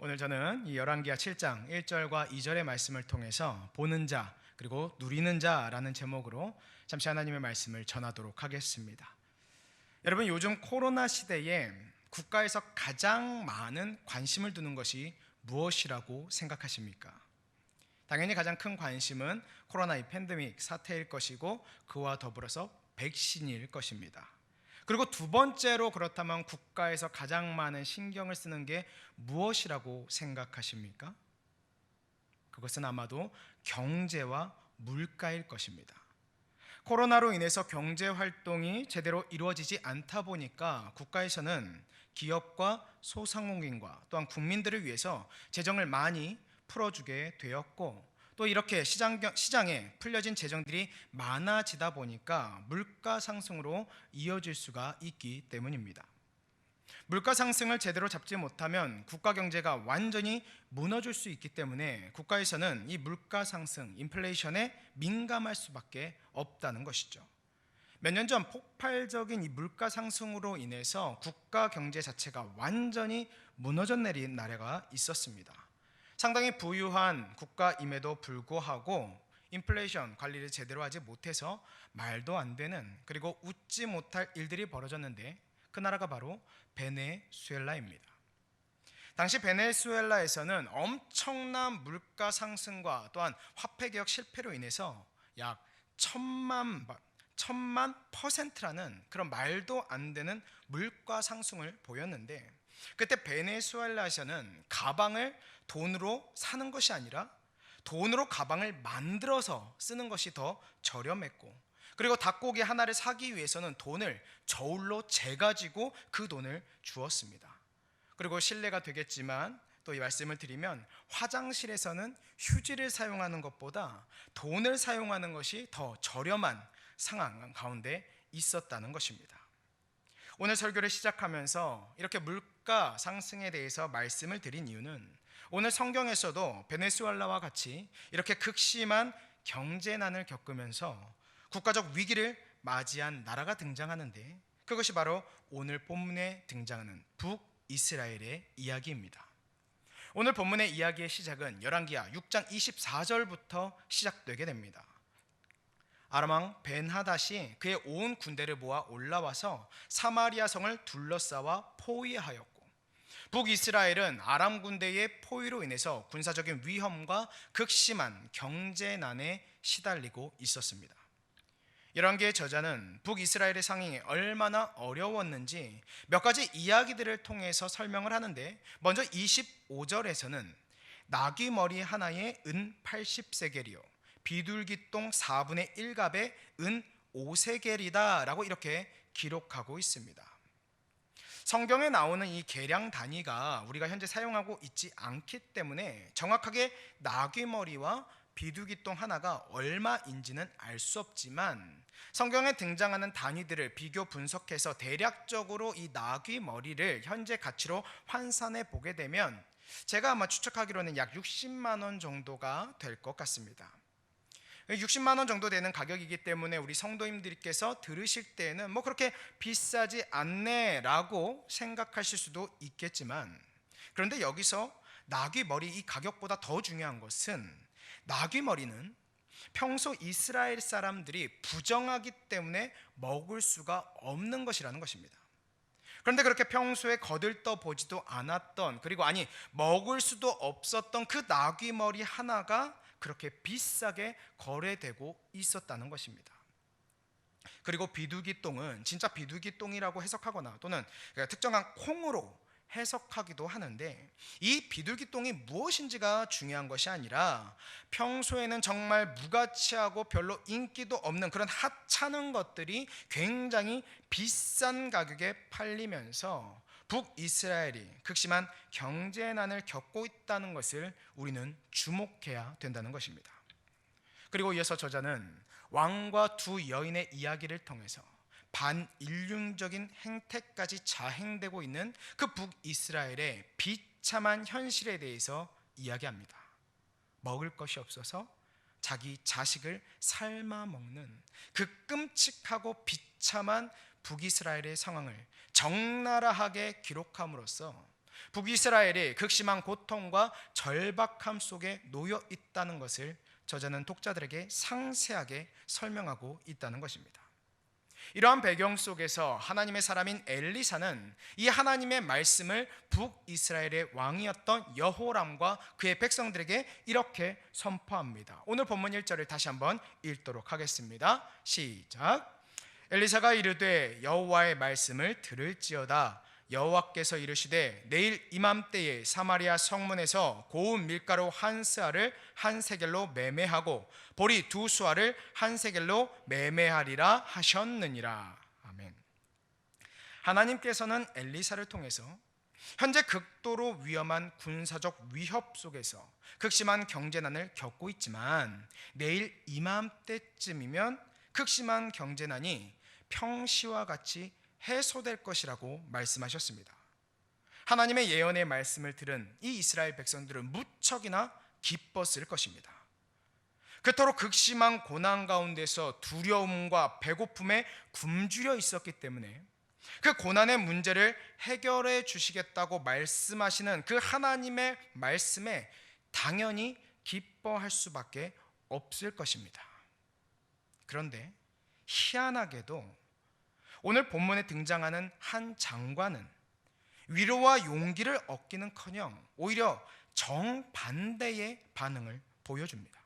오늘 저는 이 열왕기하 7장 1절과 2절의 말씀을 통해서 보는 자 그리고 누리는 자라는 제목으로 잠시 하나님의 말씀을 전하도록 하겠습니다. 여러분, 요즘 코로나 시대에 국가에서 가장 많은 관심을 두는 것이 무엇이라고 생각하십니까? 당연히 가장 큰 관심은 코로나 이 팬데믹 사태일 것이고 그와 더불어서 백신일 것입니다. 그리고 두 번째로 그렇다면 국가에서 가장 많은 신경을 쓰는 게 무엇이라고 생각하십니까? 그것은 아마도 경제와 물가일 것입니다. 코로나로 인해서 경제 활동이 제대로 이루어지지 않다 보니까 국가에서는 기업과 소상공인과 또한 국민들을 위해서 재정을 많이 풀어주게 되었고, 또 이렇게 시장에 풀려진 재정들이 많아지다 보니까 물가 상승으로 이어질 수가 있기 때문입니다. 물가 상승을 제대로 잡지 못하면 국가 경제가 완전히 무너질 수 있기 때문에 국가에서는 이 물가 상승, 인플레이션에 민감할 수밖에 없다는 것이죠. 몇 년 전 폭발적인 이 물가 상승으로 인해서 국가 경제 자체가 완전히 무너져 내린 나라가 있었습니다. 상당히 부유한 국가임에도 불구하고 인플레이션 관리를 제대로 하지 못해서 말도 안 되는, 그리고 웃지 못할 일들이 벌어졌는데 그 나라가 바로 베네수엘라입니다. 당시 베네수엘라에서는 엄청난 물가 상승과 또한 화폐 개혁 실패로 인해서 약 1000만%라는 그런 말도 안 되는 물가 상승을 보였는데, 그때 베네수엘라에서는 가방을 돈으로 사는 것이 아니라 돈으로 가방을 만들어서 쓰는 것이 더 저렴했고, 그리고 닭고기 하나를 사기 위해서는 돈을 저울로 재가지고 그 돈을 주었습니다. 그리고 실례가 되겠지만 또 이 말씀을 드리면, 화장실에서는 휴지를 사용하는 것보다 돈을 사용하는 것이 더 저렴한 상황 가운데 있었다는 것입니다. 오늘 설교를 시작하면서 이렇게 물가 상승에 대해서 말씀을 드린 이유는, 오늘 성경에서도 베네수엘라와 같이 이렇게 극심한 경제난을 겪으면서 국가적 위기를 맞이한 나라가 등장하는데, 그것이 바로 오늘 본문에 등장하는 북이스라엘의 이야기입니다. 오늘 본문의 이야기의 시작은 열왕기하 6장 24절부터 시작되게 됩니다. 아람왕 벤하닷이 그의 온 군대를 모아 올라와서 사마리아 성을 둘러싸아 포위하였고, 북이스라엘은 아람 군대의 포위로 인해서 군사적인 위험과 극심한 경제난에 시달리고 있었습니다. 열왕기의 저자는 북이스라엘의 상황이 얼마나 어려웠는지 몇 가지 이야기들을 통해서 설명을 하는데, 먼저 25절에서는 나귀 머리 하나에 은 80세겔이요 비둘기똥 4분의 1갑에 은 5세겔이다 라고 이렇게 기록하고 있습니다. 성경에 나오는 이 계량 단위가 우리가 현재 사용하고 있지 않기 때문에 정확하게 나귀 머리와 비둘기똥 하나가 얼마인지는 알 수 없지만, 성경에 등장하는 단위들을 비교 분석해서 대략적으로 이 나귀 머리를 현재 가치로 환산해 보게 되면 제가 아마 추측하기로는 약 60만 원 정도가 될 것 같습니다. 60만 원 정도 되는 가격이기 때문에 우리 성도님들께서 들으실 때는 뭐 그렇게 비싸지 않네 라고 생각하실 수도 있겠지만, 그런데 여기서 나귀 머리 이 가격보다 더 중요한 것은, 나귀 머리는 평소 이스라엘 사람들이 부정하기 때문에 먹을 수가 없는 것이라는 것입니다. 그런데 그렇게 평소에 거들떠 보지도 않았던, 그리고 먹을 수도 없었던 그 나귀 머리 하나가 그렇게 비싸게 거래되고 있었다는 것입니다. 그리고 비둘기똥은 진짜 비둘기똥이라고 해석하거나 또는 특정한 콩으로 해석하기도 하는데, 이 비둘기똥이 무엇인지가 중요한 것이 아니라 평소에는 정말 무가치하고 별로 인기도 없는 그런 하찮은 것들이 굉장히 비싼 가격에 팔리면서 북이스라엘이 극심한 경제난을 겪고 있다는 것을 우리는 주목해야 된다는 것입니다. 그리고 이어서 저자는 왕과 두 여인의 이야기를 통해서 반인륜적인 행태까지 자행되고 있는 그 북이스라엘의 비참한 현실에 대해서 이야기합니다. 먹을 것이 없어서 자기 자식을 삶아 먹는 그 끔찍하고 비참한 북이스라엘의 상황을 적나라하게 기록함으로써 북이스라엘이 극심한 고통과 절박함 속에 놓여 있다는 것을 저자는 독자들에게 상세하게 설명하고 있다는 것입니다. 이러한 배경 속에서 하나님의 사람인 엘리사는 이 하나님의 말씀을 북이스라엘의 왕이었던 여호람과 그의 백성들에게 이렇게 선포합니다. 오늘 본문 1절을 다시 한번 읽도록 하겠습니다. 시작. 엘리사가 이르되 여호와의 말씀을 들을지어다. 여호와께서 이르시되 내일 이맘때에 사마리아 성문에서 고운 밀가루 한 스아를 한 세겔로 매매하고 보리 두 수아를 한 세겔로 매매하리라 하셨느니라. 아멘. 하나님께서는 엘리사를 통해서 현재 극도로 위험한 군사적 위협 속에서 극심한 경제난을 겪고 있지만 내일 이맘때쯤이면 극심한 경제난이 평시와 같이 해소될 것이라고 말씀하셨습니다. 하나님의 예언의 말씀을 들은 이 이스라엘 백성들은 무척이나 기뻤을 것입니다. 그토록 극심한 고난 가운데서 두려움과 배고픔에 굶주려 있었기 때문에 그 고난의 문제를 해결해 주시겠다고 말씀하시는 그 하나님의 말씀에 당연히 기뻐할 수밖에 없을 것입니다. 그런데 희한하게도 오늘 본문에 등장하는 한 장관은 위로와 용기를 얻기는커녕 오히려 정반대의 반응을 보여줍니다.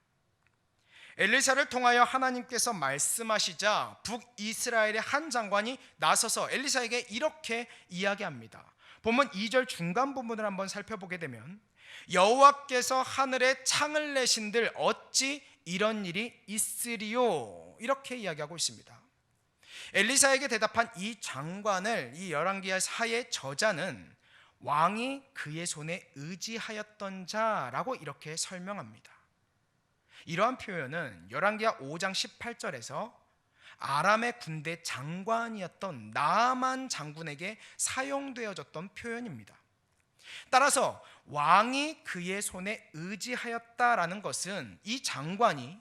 엘리사를 통하여 하나님께서 말씀하시자 북이스라엘의 한 장관이 나서서 엘리사에게 이렇게 이야기합니다. 본문 2절 중간 부분을 한번 살펴보게 되면 여호와께서 하늘에 창을 내신들 어찌 이런 일이 있으리요, 이렇게 이야기하고 있습니다. 엘리사에게 대답한 이 장관을 이 열왕기하 사의 저자는 왕이 그의 손에 의지하였던 자라고 이렇게 설명합니다. 이러한 표현은 열왕기하 5장 18절에서 아람의 군대 장관이었던 나아만 장군에게 사용되어졌던 표현입니다. 따라서 왕이 그의 손에 의지하였다라는 것은 이 장관이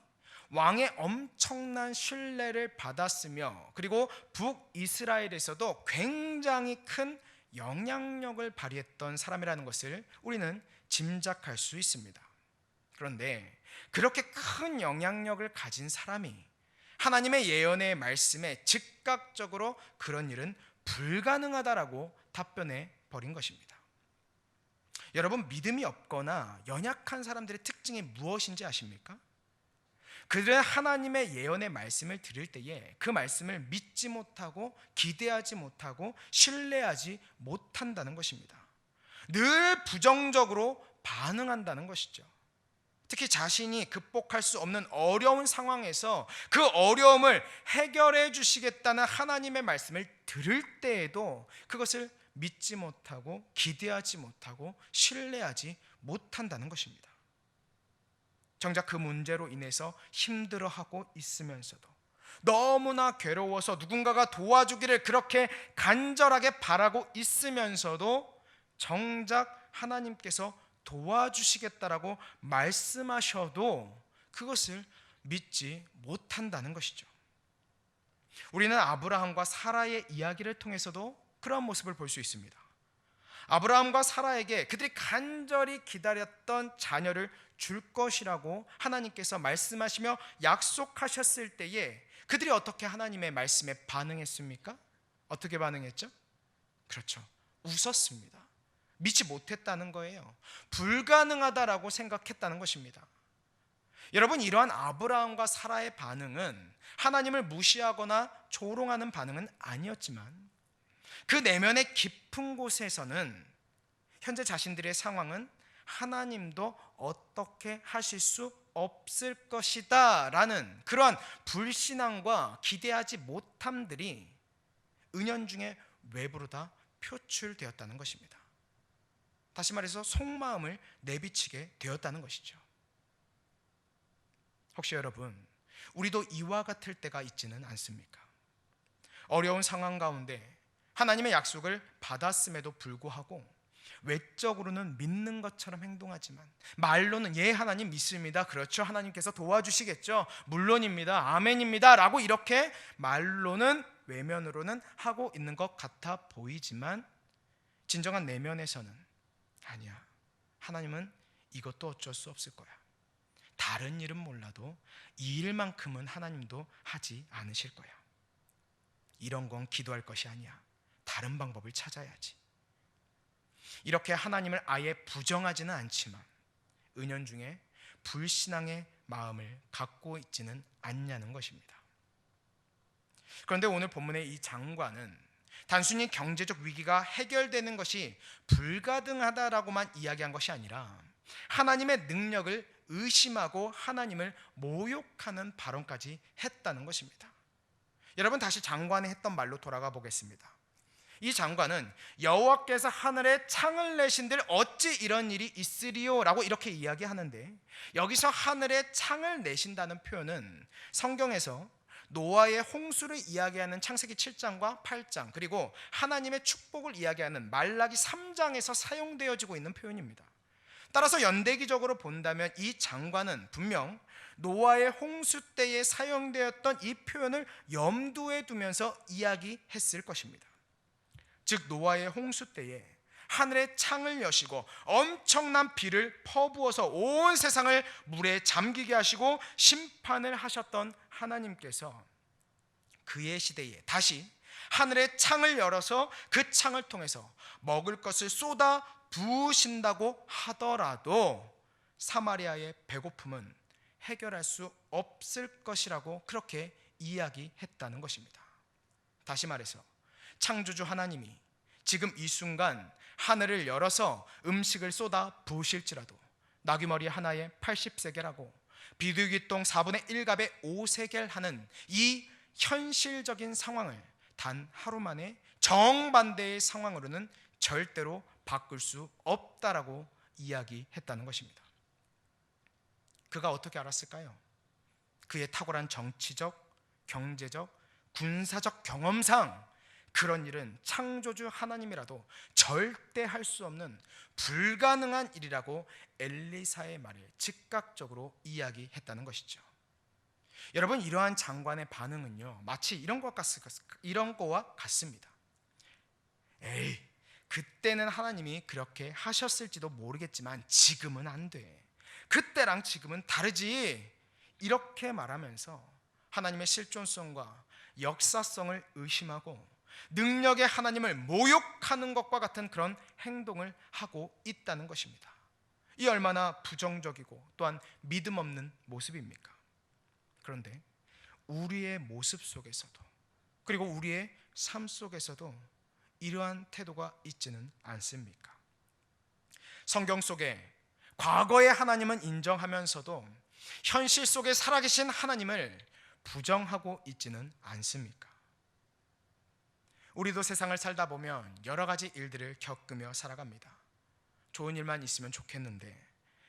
왕의 엄청난 신뢰를 받았으며 그리고 북이스라엘에서도 굉장히 큰 영향력을 발휘했던 사람이라는 것을 우리는 짐작할 수 있습니다. 그런데 그렇게 큰 영향력을 가진 사람이 하나님의 예언의 말씀에 즉각적으로 그런 일은 불가능하다라고 답변해 버린 것입니다. 여러분, 믿음이 없거나 연약한 사람들의 특징이 무엇인지 아십니까? 그들은 하나님의 예언의 말씀을 들을 때에 그 말씀을 믿지 못하고 기대하지 못하고 신뢰하지 못한다는 것입니다. 늘 부정적으로 반응한다는 것이죠. 특히 자신이 극복할 수 없는 어려운 상황에서 그 어려움을 해결해 주시겠다는 하나님의 말씀을 들을 때에도 그것을 믿지 못하고 기대하지 못하고 신뢰하지 못한다는 것입니다. 정작 그 문제로 인해서 힘들어하고 있으면서도 너무나 괴로워서 누군가가 도와주기를 그렇게 간절하게 바라고 있으면서도 정작 하나님께서 도와주시겠다라고 말씀하셔도 그것을 믿지 못한다는 것이죠. 우리는 아브라함과 사라의 이야기를 통해서도 그런 모습을 볼 수 있습니다. 아브라함과 사라에게 그들이 간절히 기다렸던 자녀를 줄 것이라고 하나님께서 말씀하시며 약속하셨을 때에 그들이 어떻게 하나님의 말씀에 반응했습니까? 어떻게 반응했죠? 그렇죠. 웃었습니다. 믿지 못했다는 거예요. 불가능하다라고 생각했다는 것입니다. 여러분, 이러한 아브라함과 사라의 반응은 하나님을 무시하거나 조롱하는 반응은 아니었지만 그 내면의 깊은 곳에서는 현재 자신들의 상황은 하나님도 어떻게 하실 수 없을 것이다 라는 그러한 불신앙과 기대하지 못함들이 은연중에 외부로 다 표출되었다는 것입니다. 다시 말해서 속마음을 내비치게 되었다는 것이죠. 혹시 여러분, 우리도 이와 같을 때가 있지는 않습니까? 어려운 상황 가운데 하나님의 약속을 받았음에도 불구하고 외적으로는 믿는 것처럼 행동하지만 말로는 예, 하나님 믿습니다, 그렇죠, 하나님께서 도와주시겠죠, 물론입니다, 아멘입니다 라고 이렇게 말로는 외면으로는 하고 있는 것 같아 보이지만 진정한 내면에서는 아니야. 하나님은 이것도 어쩔 수 없을 거야. 다른 일은 몰라도 이 일만큼은 하나님도 하지 않으실 거야. 이런 건 기도할 것이 아니야. 다른 방법을 찾아야지. 이렇게 하나님을 아예 부정하지는 않지만 은연중에 불신앙의 마음을 갖고 있지는 않냐는 것입니다. 그런데 오늘 본문의 이 장관은 단순히 경제적 위기가 해결되는 것이 불가능하다라고만 이야기한 것이 아니라 하나님의 능력을 의심하고 하나님을 모욕하는 발언까지 했다는 것입니다. 여러분, 다시 장관이 했던 말로 돌아가 보겠습니다. 이 장관은 여호와께서 하늘에 창을 내신들 어찌 이런 일이 있으리요 라고 이렇게 이야기하는데, 여기서 하늘에 창을 내신다는 표현은 성경에서 노아의 홍수를 이야기하는 창세기 7장과 8장, 그리고 하나님의 축복을 이야기하는 말라기 3장에서 사용되어지고 있는 표현입니다. 따라서 연대기적으로 본다면 이 장관은 분명 노아의 홍수 때에 사용되었던 이 표현을 염두에 두면서 이야기했을 것입니다. 즉, 노아의 홍수 때에 하늘의 창을 여시고 엄청난 비를 퍼부어서 온 세상을 물에 잠기게 하시고 심판을 하셨던 하나님께서 그의 시대에 다시 하늘의 창을 열어서 그 창을 통해서 먹을 것을 쏟아 부으신다고 하더라도 사마리아의 배고픔은 해결할 수 없을 것이라고 그렇게 이야기했다는 것입니다. 다시 말해서 창조주 하나님이 지금 이 순간 하늘을 열어서 음식을 쏟아 부으실지라도 나귀머리 하나에 80세겔하고 비둘기똥 4분의 1갑에 5세겔 하는 이 현실적인 상황을 단 하루 만에 정반대의 상황으로는 절대로 바꿀 수 없다라고 이야기했다는 것입니다. 그가 어떻게 알았을까요? 그의 탁월한 정치적, 경제적, 군사적 경험상 그런 일은 창조주 하나님이라도 절대 할 수 없는 불가능한 일이라고 엘리사의 말에 즉각적으로 이야기했다는 것이죠. 여러분, 이러한 장관의 반응은요, 마치 이런 거와 같습니다. 에이, 그때는 하나님이 그렇게 하셨을지도 모르겠지만 지금은 안 돼. 그때랑 지금은 다르지. 이렇게 말하면서 하나님의 실존성과 역사성을 의심하고 능력의 하나님을 모욕하는 것과 같은 그런 행동을 하고 있다는 것입니다. 이 얼마나 부정적이고 또한 믿음 없는 모습입니까? 그런데 우리의 모습 속에서도, 그리고 우리의 삶 속에서도 이러한 태도가 있지는 않습니까? 성경 속에 과거의 하나님은 인정하면서도 현실 속에 살아계신 하나님을 부정하고 있지는 않습니까? 우리도 세상을 살다 보면 여러 가지 일들을 겪으며 살아갑니다. 좋은 일만 있으면 좋겠는데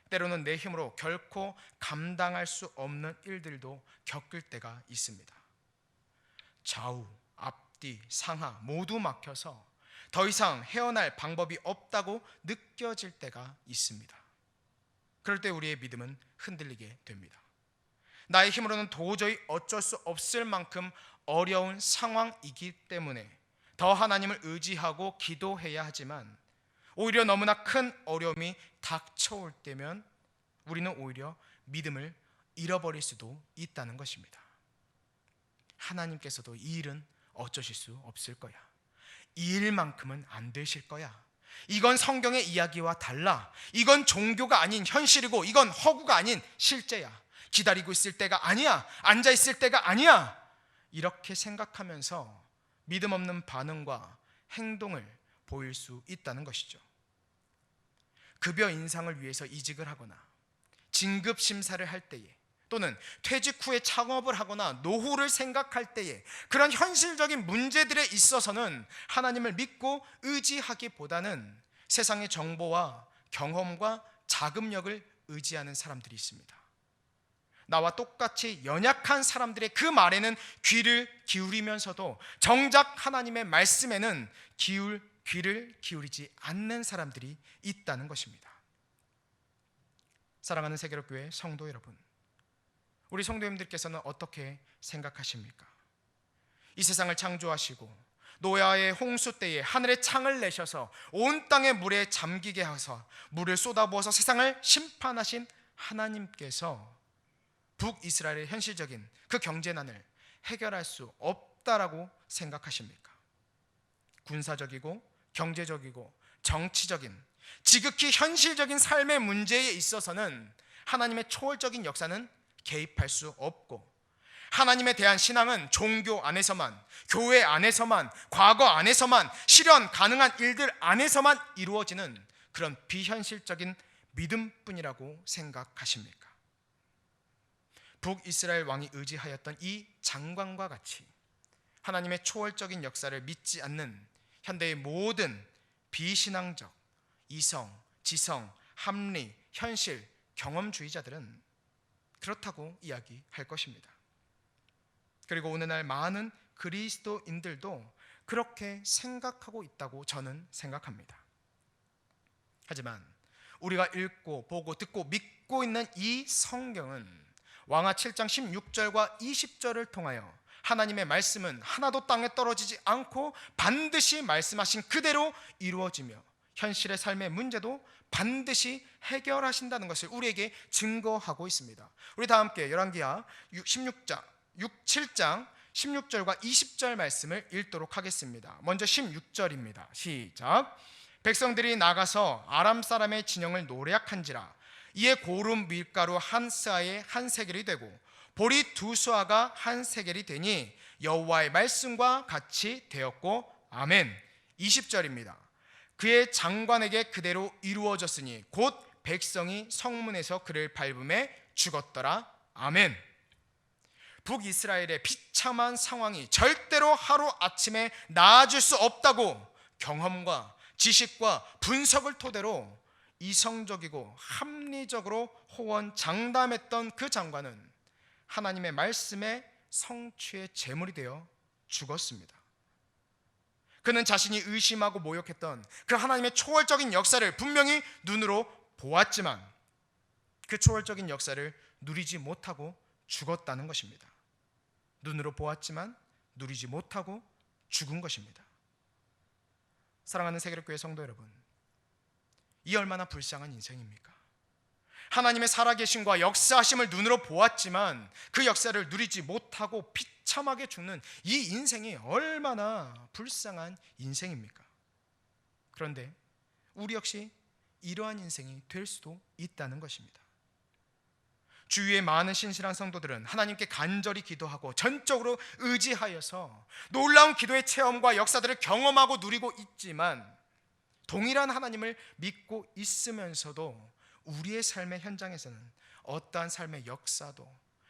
때로는 내 힘으로 결코 감당할 수 없는 일들도 겪을 때가 있습니다. 좌우, 앞뒤, 상하 모두 막혀서 더 이상 헤어날 방법이 없다고 느껴질 때가 있습니다. 그럴 때 우리의 믿음은 흔들리게 됩니다. 나의 힘으로는 도저히 어쩔 수 없을 만큼 어려운 상황이기 때문에 더 하나님을 의지하고 기도해야 하지만 오히려 너무나 큰 어려움이 닥쳐올 때면 우리는 오히려 믿음을 잃어버릴 수도 있다는 것입니다. 하나님께서도 이 일은 어쩌실 수 없을 거야. 이 일만큼은 안 되실 거야. 이건 성경의 이야기와 달라. 이건 종교가 아닌 현실이고 이건 허구가 아닌 실제야. 기다리고 있을 때가 아니야. 앉아 있을 때가 아니야. 이렇게 생각하면서 믿음 없는 반응과 행동을 보일 수 있다는 것이죠. 급여 인상을 위해서 이직을 하거나 진급 심사를 할 때에, 또는 퇴직 후에 창업을 하거나 노후를 생각할 때에 그런 현실적인 문제들에 있어서는 하나님을 믿고 의지하기보다는 세상의 정보와 경험과 자금력을 의지하는 사람들이 있습니다. 나와 똑같이 연약한 사람들의 그 말에는 귀를 기울이면서도 정작 하나님의 말씀에는 귀를 기울이지 않는 사람들이 있다는 것입니다. 사랑하는 세계로교회 성도 여러분, 우리 성도님들께서는 어떻게 생각하십니까? 이 세상을 창조하시고 노아의 홍수 때에 하늘의 창을 내셔서 온 땅의 물에 잠기게 하셔서 물을 쏟아부어서 세상을 심판하신 하나님께서 북이스라엘의 현실적인 그 경제난을 해결할 수 없다라고 생각하십니까? 군사적이고 경제적이고 정치적인 지극히 현실적인 삶의 문제에 있어서는 하나님의 초월적인 역사는 개입할 수 없고, 하나님에 대한 신앙은 종교 안에서만, 교회 안에서만, 과거 안에서만, 실현 가능한 일들 안에서만 이루어지는 그런 비현실적인 믿음뿐이라고 생각하십니까? 북이스라엘 왕이 의지하였던 이 장관과 같이 하나님의 초월적인 역사를 믿지 않는 현대의 모든 비신앙적, 이성, 지성, 합리, 현실, 경험주의자들은 그렇다고 이야기할 것입니다. 그리고 오늘날 많은 그리스도인들도 그렇게 생각하고 있다고 저는 생각합니다. 하지만 우리가 읽고 보고 듣고 믿고 있는 이 성경은 왕하 7장 16절과 20절을 통하여 하나님의 말씀은 하나도 땅에 떨어지지 않고 반드시 말씀하신 그대로 이루어지며 현실의 삶의 문제도 반드시 해결하신다는 것을 우리에게 증거하고 있습니다. 우리 다 함께 열왕기하 7장 16절과 20절 말씀을 읽도록 하겠습니다. 먼저 16절입니다. 시작. 백성들이 나가서 아람 사람의 진영을 노략한지라. 이에 고름 밀가루 한 스아에 한 세겔이 되고 보리 두 수아가 한 세겔이 되니 여호와의 말씀과 같이 되었고 아멘. 20절입니다. 그의 장관에게 그대로 이루어졌으니 곧 백성이 성문에서 그를 밟음에 죽었더라. 아멘. 북이스라엘의 비참한 상황이 절대로 하루아침에 나아질 수 없다고 경험과 지식과 분석을 토대로 이성적이고 합리적으로 호언장담했던 그 장관은 하나님의 말씀의 성취의 제물이 되어 죽었습니다. 그는 자신이 의심하고 모욕했던 그 하나님의 초월적인 역사를 분명히 눈으로 보았지만 그 초월적인 역사를 누리지 못하고 죽었다는 것입니다. 눈으로 보았지만 누리지 못하고 죽은 것입니다. 사랑하는 세계력교회 성도 여러분, 이 얼마나 불쌍한 인생입니까? 하나님의 살아계심과 역사하심을 눈으로 보았지만 그 역사를 누리지 못하고 비참하게 죽는 이 인생이 얼마나 불쌍한 인생입니까? 그런데 우리 역시 이러한 인생이 될 수도 있다는 것입니다. 주위의 많은 신실한 성도들은 하나님께 간절히 기도하고 전적으로 의지하여서 놀라운 기도의 체험과 역사들을 경험하고 누리고 있지만 동일한 하나님을 믿고 있으면서도 우리의 삶의 현장에서는 어떠한 삶의 역사도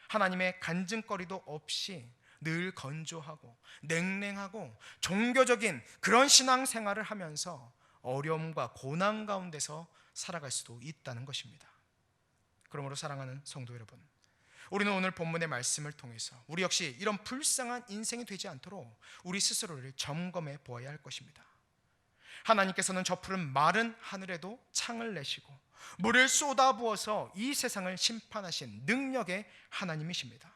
하나님의 간증거리도 없이 늘 건조하고 냉랭하고 종교적인 그런 신앙생활을 하면서 어려움과 고난 가운데서 살아갈 수도 있다는 것입니다. 그러므로 사랑하는 성도 여러분, 우리는 오늘 본문의 말씀을 통해서 우리 역시 이런 불쌍한 인생이 되지 않도록 우리 스스로를 점검해 보아야 할 것입니다. 하나님께서는 저 푸른 마른 하늘에도 창을 내시고 물을 쏟아부어서 이 세상을 심판하신 능력의 하나님이십니다.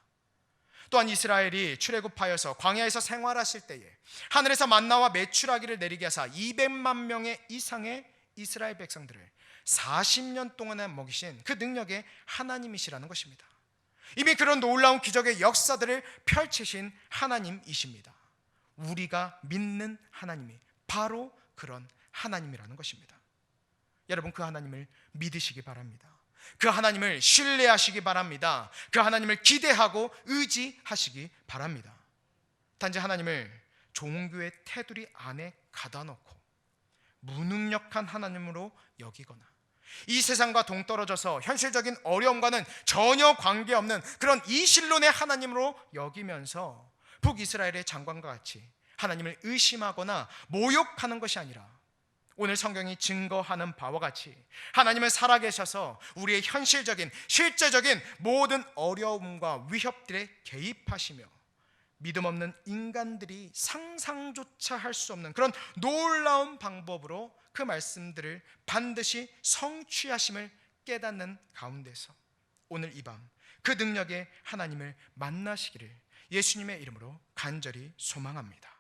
또한 이스라엘이 출애굽하여서 광야에서 생활하실 때에 하늘에서 만나와 메추라기를 내리게 하사 200만 명의 이상의 이스라엘 백성들을 40년 동안에 먹이신 그 능력의 하나님이시라는 것입니다. 이미 그런 놀라운 기적의 역사들을 펼치신 하나님이십니다. 우리가 믿는 하나님이 바로 그런 하나님이라는 것입니다. 여러분, 그 하나님을 믿으시기 바랍니다. 그 하나님을 신뢰하시기 바랍니다. 그 하나님을 기대하고 의지하시기 바랍니다. 단지 하나님을 종교의 테두리 안에 가다 놓고 무능력한 하나님으로 여기거나 이 세상과 동떨어져서 현실적인 어려움과는 전혀 관계없는 그런 이신론의 하나님으로 여기면서 북이스라엘의 장관과 같이 하나님을 의심하거나 모욕하는 것이 아니라 오늘 성경이 증거하는 바와 같이 하나님은 살아계셔서 우리의 현실적인 실제적인 모든 어려움과 위협들에 개입하시며 믿음 없는 인간들이 상상조차 할 수 없는 그런 놀라운 방법으로 그 말씀들을 반드시 성취하심을 깨닫는 가운데서 오늘 이 밤 그 능력의 하나님을 만나시기를 예수님의 이름으로 간절히 소망합니다.